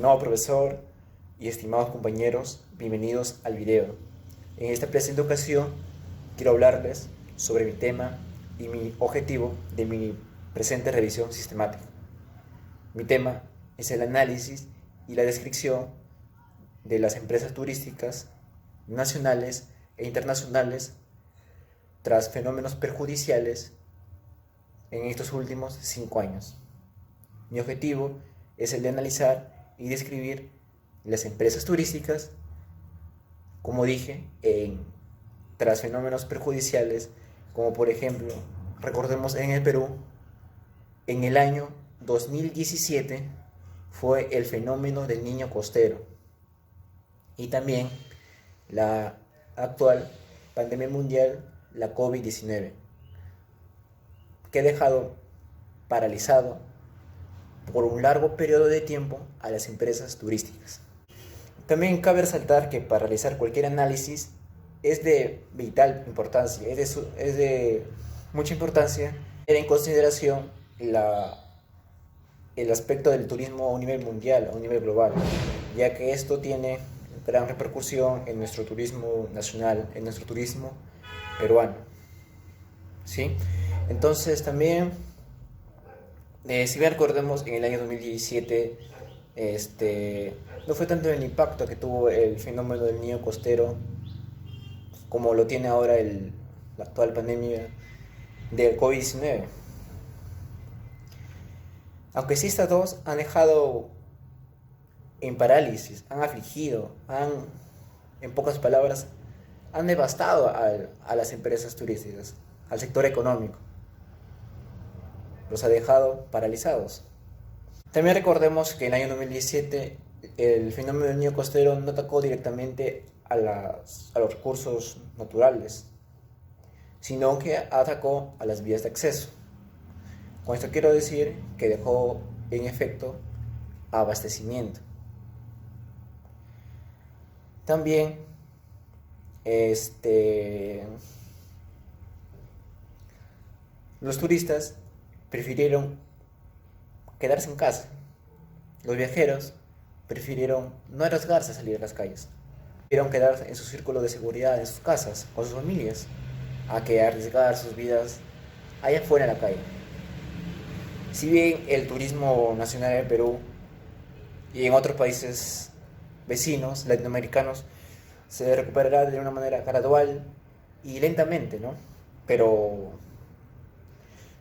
Estimado profesor y estimados compañeros, bienvenidos al video. En esta presente ocasión quiero hablarles sobre mi tema y mi objetivo de mi presente revisión sistemática. Mi tema es el análisis y la descripción de las empresas turísticas nacionales e internacionales tras fenómenos perjudiciales en estos últimos 5 años. Mi objetivo es el de analizar y describir las empresas turísticas, como dije, tras fenómenos perjudiciales, como por ejemplo, recordemos en el Perú, en el año 2017 fue el fenómeno del niño costero y también la actual pandemia mundial, la COVID-19, que ha dejado paralizado por un largo periodo de tiempo a las empresas turísticas. También cabe resaltar que para realizar cualquier análisis es de vital importancia, es de mucha importancia tener en consideración el aspecto del turismo a un nivel mundial, a un nivel global, ya que esto tiene gran repercusión en nuestro turismo nacional, en nuestro turismo peruano, ¿sí? Entonces también, si bien recordemos, en el año 2017 no fue tanto el impacto que tuvo el fenómeno del niño costero como lo tiene ahora la actual pandemia del COVID-19. Aunque sí, estas dos han dejado en parálisis, han afligido, en pocas palabras, han devastado a las empresas turísticas, al sector económico. Los ha dejado paralizados. También recordemos que en el año 2017 el fenómeno del niño costero no atacó directamente a los recursos naturales, sino que atacó a las vías de acceso. Con esto quiero decir que dejó en efecto abastecimiento. También los turistas prefirieron quedarse en casa. Los viajeros prefirieron no arriesgarse a salir a las calles. Prefirieron quedarse en su círculo de seguridad, en sus casas, con sus familias, a que arriesgar sus vidas allá afuera en la calle. Si bien el turismo nacional en Perú y en otros países vecinos, latinoamericanos, se recuperará de una manera gradual y lentamente, ¿no? Pero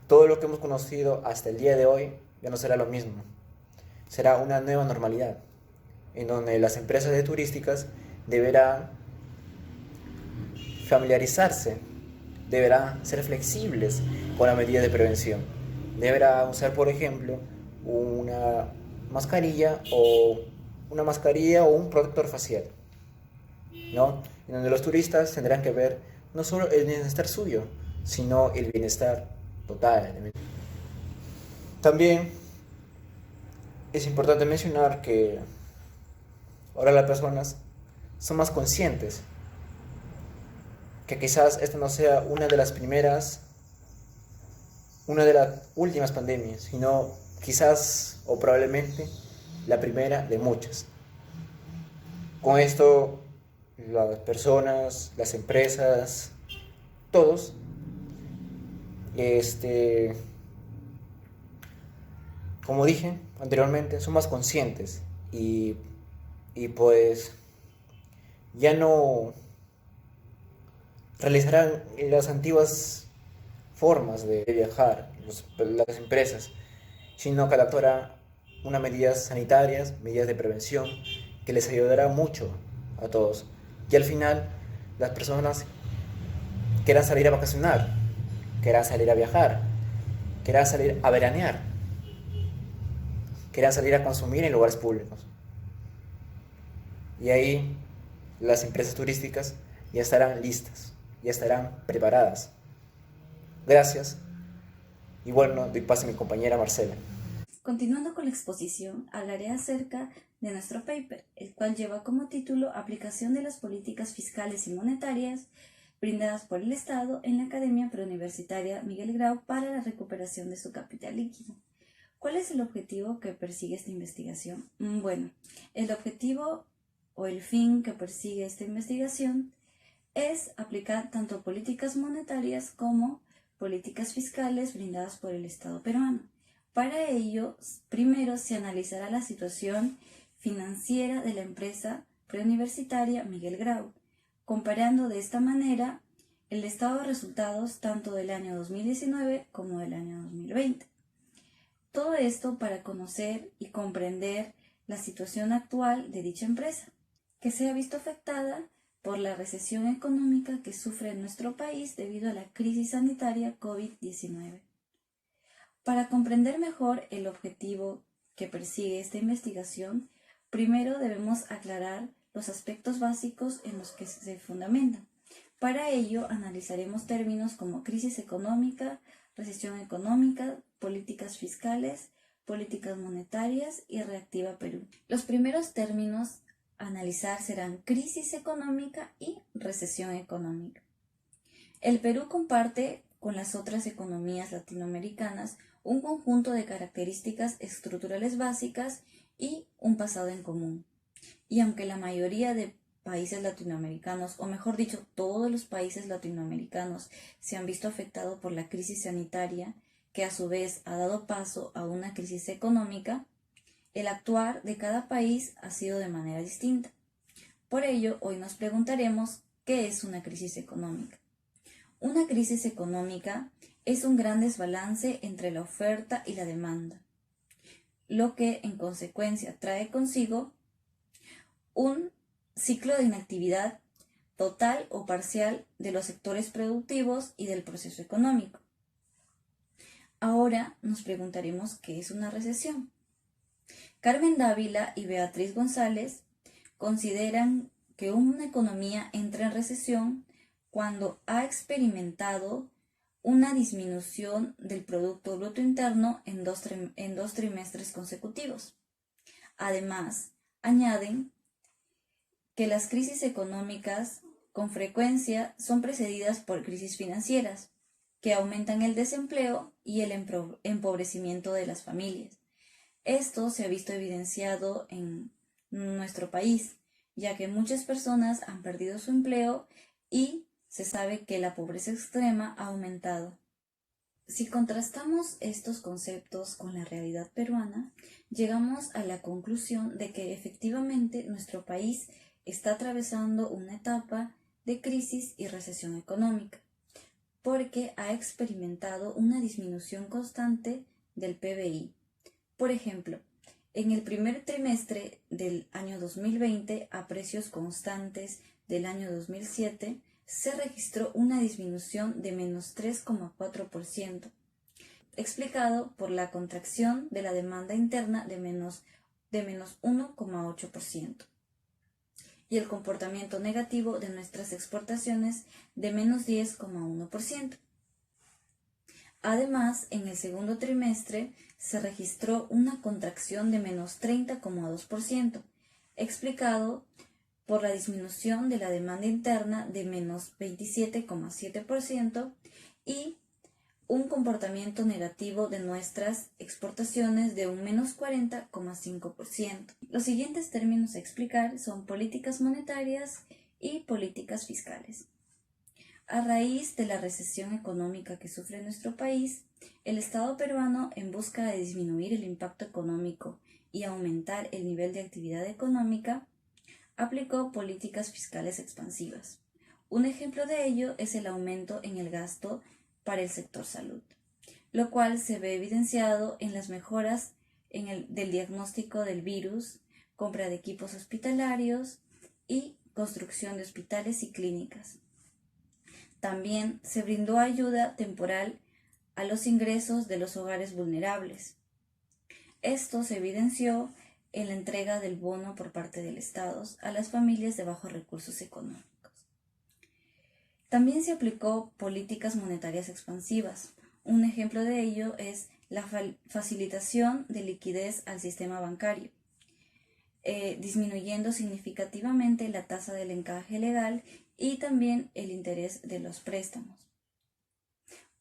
todo lo que hemos conocido hasta el día de hoy ya no será lo mismo. Será una nueva normalidad, en donde las empresas turísticas deberán familiarizarse, deberán ser flexibles con las medidas de prevención. Deberá usar, por ejemplo, una mascarilla o un protector facial, ¿no? En donde los turistas tendrán que ver no solo el bienestar suyo, sino el bienestar total. También es importante mencionar que ahora las personas son más conscientes, que quizás esta no sea una de las últimas pandemias, sino quizás o probablemente la primera de muchas. Con esto, las personas, las empresas, todos, como dije anteriormente, son más conscientes y pues ya no realizarán las antiguas formas de viajar, las empresas, sino que adaptarán unas medidas sanitarias, medidas de prevención, que les ayudará mucho a todos. Y al final, las personas quieran salir a vacacionar, quieran salir a viajar, quieran salir a veranear, quieran salir a consumir en lugares públicos. Y ahí las empresas turísticas ya estarán listas, ya estarán preparadas. Gracias. Y bueno, doy paso a mi compañera Marcela. Continuando con la exposición, hablaré acerca de nuestro paper, el cual lleva como título Aplicación de las políticas fiscales y monetarias brindadas por el Estado en la Academia Preuniversitaria Miguel Grau para la recuperación de su capital líquido. ¿Cuál es el objetivo que persigue esta investigación? Bueno, el objetivo o el fin que persigue esta investigación es aplicar tanto políticas monetarias como políticas fiscales brindadas por el Estado peruano. Para ello, primero se analizará la situación financiera de la empresa preuniversitaria Miguel Grau, comparando de esta manera el estado de resultados tanto del año 2019 como del año 2020. Todo esto para conocer y comprender la situación actual de dicha empresa, que se ha visto afectada por la recesión económica que sufre nuestro país debido a la crisis sanitaria COVID-19. Para comprender mejor el objetivo que persigue esta investigación, primero debemos aclarar los aspectos básicos en los que se fundamenta. Para ello, analizaremos términos como crisis económica, recesión económica, políticas fiscales, políticas monetarias y Reactiva Perú. Los primeros términos a analizar serán crisis económica y recesión económica. El Perú comparte con las otras economías latinoamericanas un conjunto de características estructurales básicas y un pasado en común. Y aunque la mayoría de países latinoamericanos, o mejor dicho, todos los países latinoamericanos se han visto afectados por la crisis sanitaria, que a su vez ha dado paso a una crisis económica, el actuar de cada país ha sido de manera distinta. Por ello, hoy nos preguntaremos ¿qué es una crisis económica? Una crisis económica es un gran desbalance entre la oferta y la demanda, lo que en consecuencia trae consigo un ciclo de inactividad total o parcial de los sectores productivos y del proceso económico. Ahora nos preguntaremos ¿qué es una recesión? Carmen Dávila y Beatriz González consideran que una economía entra en recesión cuando ha experimentado una disminución del Producto Bruto Interno en dos trimestres consecutivos. Además, añaden que las crisis económicas con frecuencia son precedidas por crisis financieras, que aumentan el desempleo y el empobrecimiento de las familias. Esto se ha visto evidenciado en nuestro país, ya que muchas personas han perdido su empleo y se sabe que la pobreza extrema ha aumentado. Si contrastamos estos conceptos con la realidad peruana, llegamos a la conclusión de que efectivamente nuestro país está atravesando una etapa de crisis y recesión económica, porque ha experimentado una disminución constante del PBI. Por ejemplo, en el primer trimestre del año 2020, a precios constantes del año 2007, se registró una disminución de menos 3,4%, explicado por la contracción de la demanda interna de menos 1,8%, y el comportamiento negativo de nuestras exportaciones de menos 10,1%. Además, en el segundo trimestre se registró una contracción de menos 30,2%, explicado por la disminución de la demanda interna de menos 27,7% y un comportamiento negativo de nuestras exportaciones de un menos 40,5%. Los siguientes términos a explicar son políticas monetarias y políticas fiscales. A raíz de la recesión económica que sufre nuestro país, el Estado peruano, en busca de disminuir el impacto económico y aumentar el nivel de actividad económica, aplicó políticas fiscales expansivas. Un ejemplo de ello es el aumento en el gasto para el sector salud, lo cual se ve evidenciado en las mejoras del diagnóstico del virus, compra de equipos hospitalarios y construcción de hospitales y clínicas. También se brindó ayuda temporal a los ingresos de los hogares vulnerables. Esto se evidenció en la entrega del bono por parte del Estado a las familias de bajos recursos económicos. También se aplicó políticas monetarias expansivas. Un ejemplo de ello es la facilitación de liquidez al sistema bancario, disminuyendo significativamente la tasa del encaje legal y también el interés de los préstamos.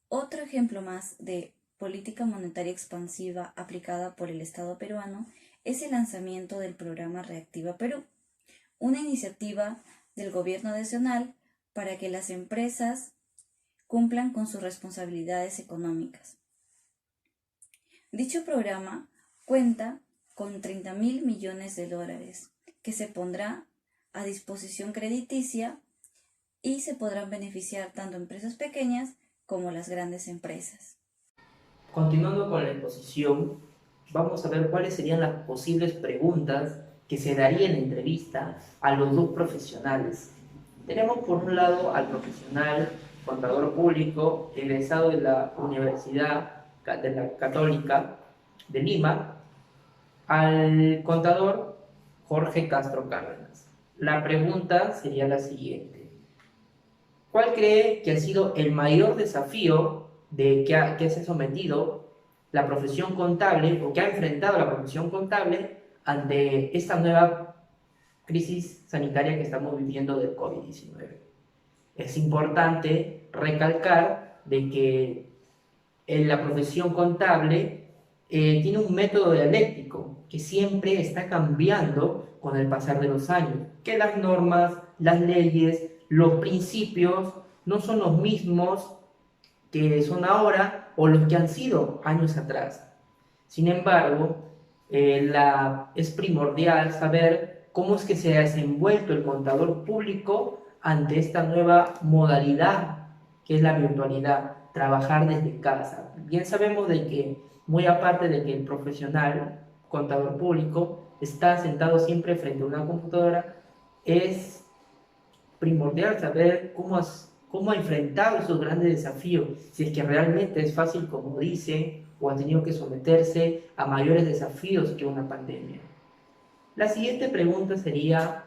Otro ejemplo más de política monetaria expansiva aplicada por el Estado peruano es el lanzamiento del programa Reactiva Perú, una iniciativa del gobierno nacional para que las empresas cumplan con sus responsabilidades económicas. Dicho programa cuenta con 30.000 millones de dólares que se pondrá a disposición crediticia y se podrán beneficiar tanto empresas pequeñas como las grandes empresas. Continuando con la exposición, vamos a ver cuáles serían las posibles preguntas que se daría en la entrevista a los dos profesionales. Tenemos por un lado al profesional contador público egresado de la Universidad de la Católica de Lima, al contador Jorge Castro Cárdenas. La pregunta sería la siguiente: ¿cuál cree que ha sido el mayor desafío que se ha sometido la profesión contable o que ha enfrentado la profesión contable ante esta nueva crisis sanitaria que estamos viviendo del COVID-19? Es importante recalcar de que en la profesión contable tiene un método dialéctico que siempre está cambiando con el pasar de los años, que las normas, las leyes, los principios no son los mismos que son ahora o los que han sido años atrás. Sin embargo, es primordial saber cómo es que se ha desenvuelto el contador público ante esta nueva modalidad que es la virtualidad, trabajar desde casa. Bien sabemos de que, muy aparte de que el profesional contador público está sentado siempre frente a una computadora, es primordial saber cómo ha enfrentado esos grandes desafíos, si es que realmente es fácil como dice, o ha tenido que someterse a mayores desafíos que una pandemia. La siguiente pregunta sería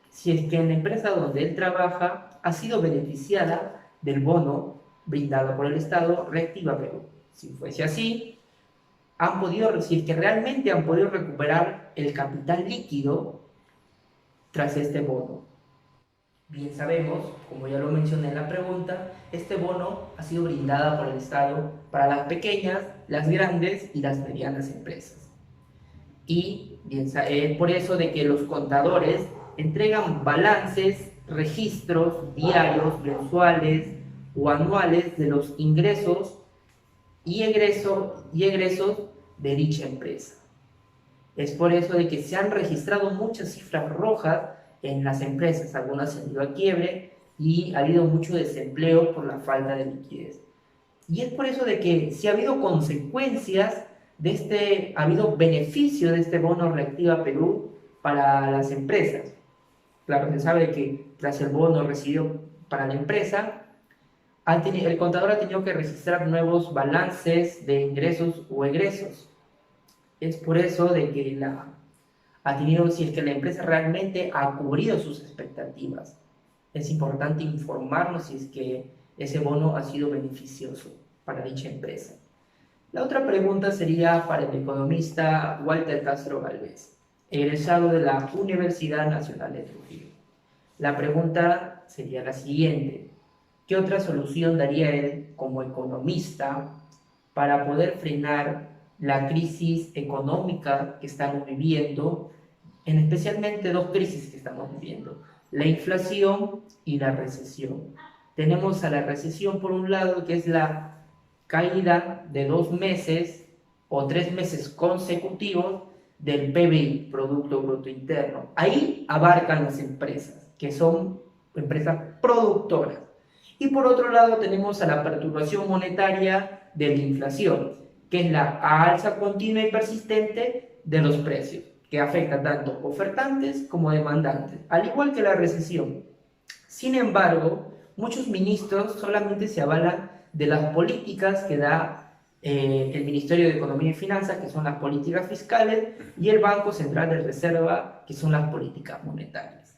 si es que en la empresa donde él trabaja ha sido beneficiada del bono brindado por el Estado Reactiva Perú. Si fuese así, si es que realmente han podido recuperar el capital líquido tras este bono. Bien sabemos, como ya lo mencioné en la pregunta, este bono ha sido brindado por el Estado para las pequeñas, las grandes y las medianas empresas. Y bien, por eso de que los contadores entregan balances, registros diarios, mensuales o anuales de los ingresos y egresos de dicha empresa. Es por eso de que se han registrado muchas cifras rojas en las empresas, algunas se han ido a quiebre y ha habido mucho desempleo por la falta de liquidez. Y es por eso de que si ha habido consecuencias ha habido beneficio de este bono Reactiva Perú para las empresas. Claro, se sabe que tras el bono recibido para la empresa, el contador ha tenido que registrar nuevos balances de ingresos o egresos. Es por eso de que si es que la empresa realmente ha cubrido sus expectativas. Es importante informarnos si es que ese bono ha sido beneficioso para dicha empresa. La otra pregunta sería para el economista Walter Castro Galvez, egresado de la Universidad Nacional de Trujillo. La pregunta sería la siguiente: ¿qué otra solución daría él como economista para poder frenar la crisis económica que estamos viviendo, especialmente dos crisis que estamos viviendo, la inflación y la recesión? Tenemos a la recesión por un lado, que es la caída de 2 meses o 3 meses consecutivos del PBI, Producto Bruto Interno. Ahí abarcan las empresas, que son empresas productoras. Y por otro lado tenemos a la perturbación monetaria de la inflación, que es la alza continua y persistente de los precios, que afecta tanto ofertantes como demandantes, al igual que la recesión. Sin embargo, muchos ministros solamente se avalan de las políticas que da el Ministerio de Economía y Finanzas, que son las políticas fiscales, y el Banco Central de Reserva, que son las políticas monetarias.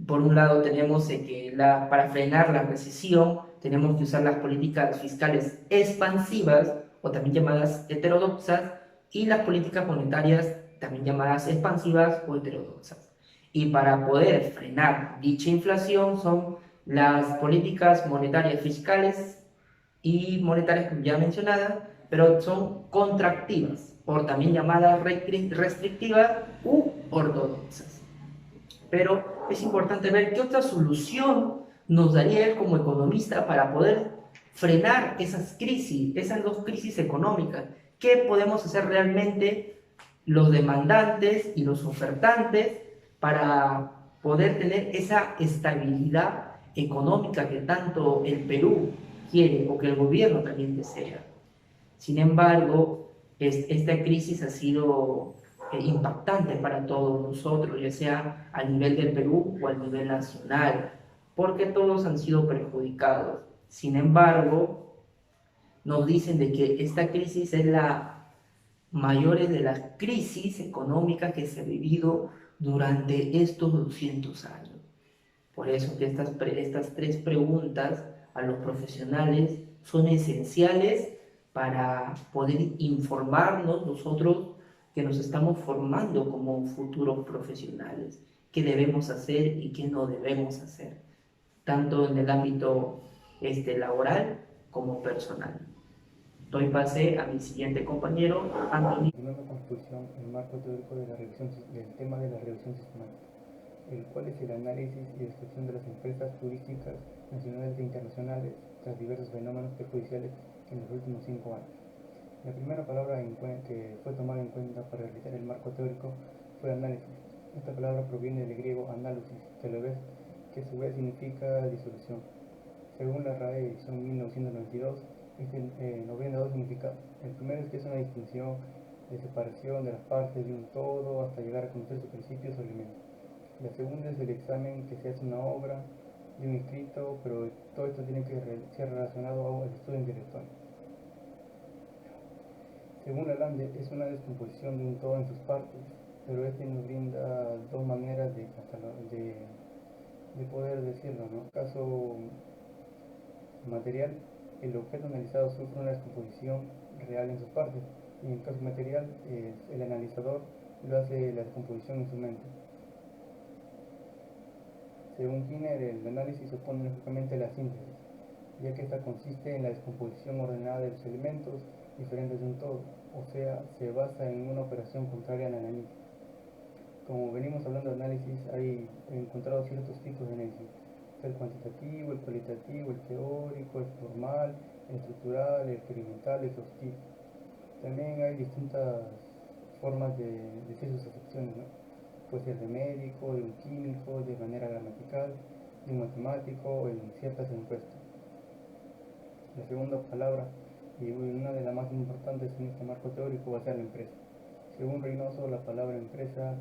Por un lado tenemos que para frenar la recesión tenemos que usar las políticas fiscales expansivas, o también llamadas heterodoxas, y las políticas monetarias también llamadas expansivas o heterodoxas. Y para poder frenar dicha inflación son las políticas monetarias fiscales y monetarias ya mencionadas, pero son contractivas, o también llamadas restrictivas u ortodoxas. Pero es importante ver qué otra solución nos daría él como economista para poder frenar esas crisis, esas dos crisis económicas. ¿Qué podemos hacer realmente los demandantes y los ofertantes para poder tener esa estabilidad económica que tanto el Perú quiere o que el gobierno también desea? Sin embargo, esta crisis ha sido impactante para todos nosotros, ya sea a nivel del Perú o a nivel nacional, porque todos han sido perjudicados. Sin embargo, nos dicen de que esta crisis es la mayor de las crisis económicas que se ha vivido durante estos 200 años. Por eso que estas tres preguntas a los profesionales son esenciales para poder informarnos nosotros que nos estamos formando como futuros profesionales, qué debemos hacer y qué no debemos hacer, tanto en el ámbito laboral como personal. Doy pase a mi siguiente compañero, Anthony. Continuando con la exposición, el marco teórico de la revisión, del tema de la revisión sistemática, el cual es el análisis y descripción de las empresas turísticas nacionales e internacionales tras diversos fenómenos perjudiciales en los últimos 5 años. La primera palabra que fue tomada en cuenta para realizar el marco teórico fue análisis. Esta palabra proviene del griego análisis, que a su vez significa disolución. Según la RAE, edición 1992, nos brinda dos significados. El primero es que es una distinción de separación de las partes de un todo hasta llegar a conocer sus principios o elementos. La segunda es el examen que se hace una obra de un escrito, pero todo esto tiene que ser relacionado al estudio intelectual. Según Lalande, es una descomposición de un todo en sus partes, pero este nos brinda dos maneras de poder decirlo, ¿no? Caso material, el objeto analizado sufre una descomposición real en sus partes, y en caso material, el analizador lo hace la descomposición en su mente. Según Skinner, el análisis supone lógicamente la síntesis, ya que esta consiste en la descomposición ordenada de los elementos diferentes de un todo, o sea, se basa en una operación contraria al análisis. Como venimos hablando de análisis, he encontrado ciertos tipos de análisis: el cuantitativo, el cualitativo, el teórico, el formal, el estructural, el experimental, el exhaustivo. También hay distintas formas de decir sus acepciones, ¿no? Puede ser de médico, de un químico, de manera gramatical, de un matemático, en ciertas encuestas. La segunda palabra, y una de las más importantes en este marco teórico, va a ser la empresa. Según Reynoso, la palabra empresa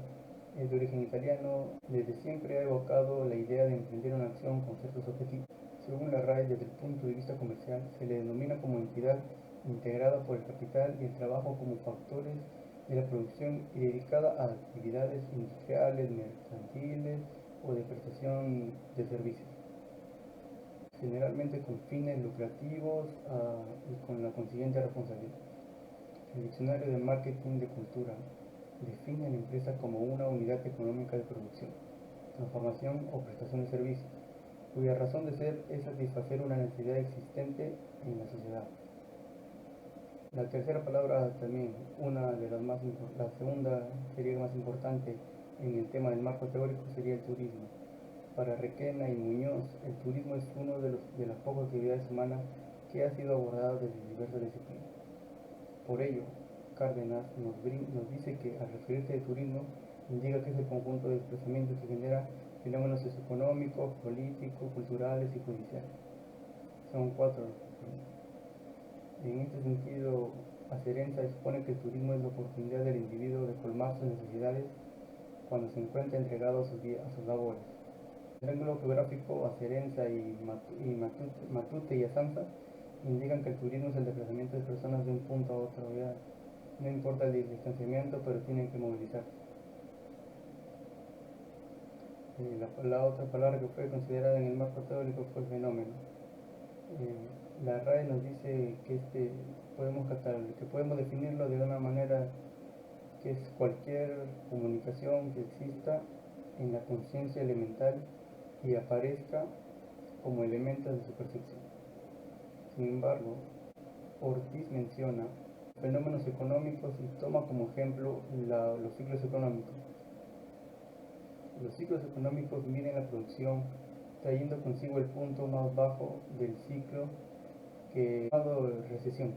es de origen italiano, desde siempre ha evocado la idea de emprender una acción con ciertos objetivos. Según la RAE, desde el punto de vista comercial, se le denomina como entidad integrada por el capital y el trabajo como factores de la producción y dedicada a actividades industriales, mercantiles o de prestación de servicios, generalmente con fines lucrativos y con la consiguiente responsabilidad. El diccionario de marketing de cultura define a la empresa como una unidad económica de producción, transformación o prestación de servicios, cuya razón de ser es satisfacer una necesidad existente en la sociedad. La tercera palabra también, la segunda sería más importante en el tema del marco teórico, sería el turismo. Para Requena y Muñoz, el turismo es uno de las pocas actividades humanas que ha sido abordada desde diversas disciplinas. Por ello, Cárdenas nos dice que al referirse al turismo, indica que es el conjunto de desplazamientos que genera fenómenos socioeconómicos, políticos, culturales y judiciales. Son 4. En este sentido, Acerenza expone que el turismo es la oportunidad del individuo de colmar sus necesidades cuando se encuentra entregado a sus labores. El ángulo geográfico, Acerenza y Matute y Azanza indican que el turismo es el desplazamiento de personas de un punto a otro. Ya no importa el distanciamiento, pero tienen que movilizarse. La otra palabra que fue considerada en el marco teórico fue el fenómeno. La RAE nos dice que podemos definirlo de una manera que es cualquier comunicación que exista en la conciencia elemental y aparezca como elementos de su percepción. Sin embargo, Ortiz menciona fenómenos económicos y toma como ejemplo los ciclos económicos. Los ciclos económicos miden la producción, trayendo consigo el punto más bajo del ciclo que llamado recesión.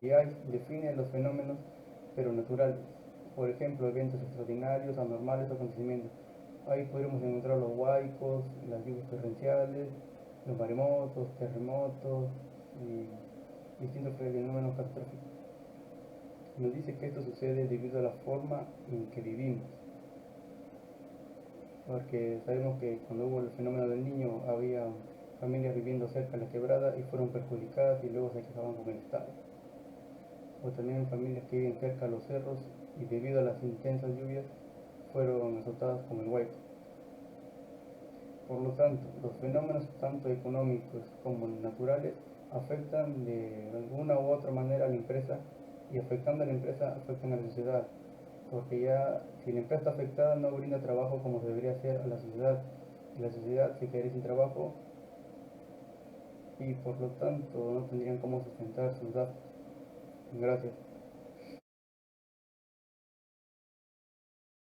Y define los fenómenos pero naturales, por ejemplo, eventos extraordinarios, anormales o acontecimientos. Ahí podremos encontrar los huaicos, las lluvias torrenciales, los maremotos, terremotos y distintos fenómenos catastróficos. Nos dice que esto sucede debido a la forma en que vivimos, porque sabemos que cuando hubo el fenómeno del Niño había familias viviendo cerca de la quebrada y fueron perjudicadas y luego se quejaban con el Estado. O también familias que viven cerca de los cerros y debido a las intensas lluvias fueron azotadas con el huaico. Por lo tanto, los fenómenos tanto económicos como naturales afectan de alguna u otra manera a la empresa y afectando a la empresa afectan a la sociedad, porque ya si la empresa está afectada no brinda trabajo como debería ser a la sociedad y la sociedad se quedaría sin trabajo y por lo tanto no tendrían cómo sustentar sus gastos. Gracias.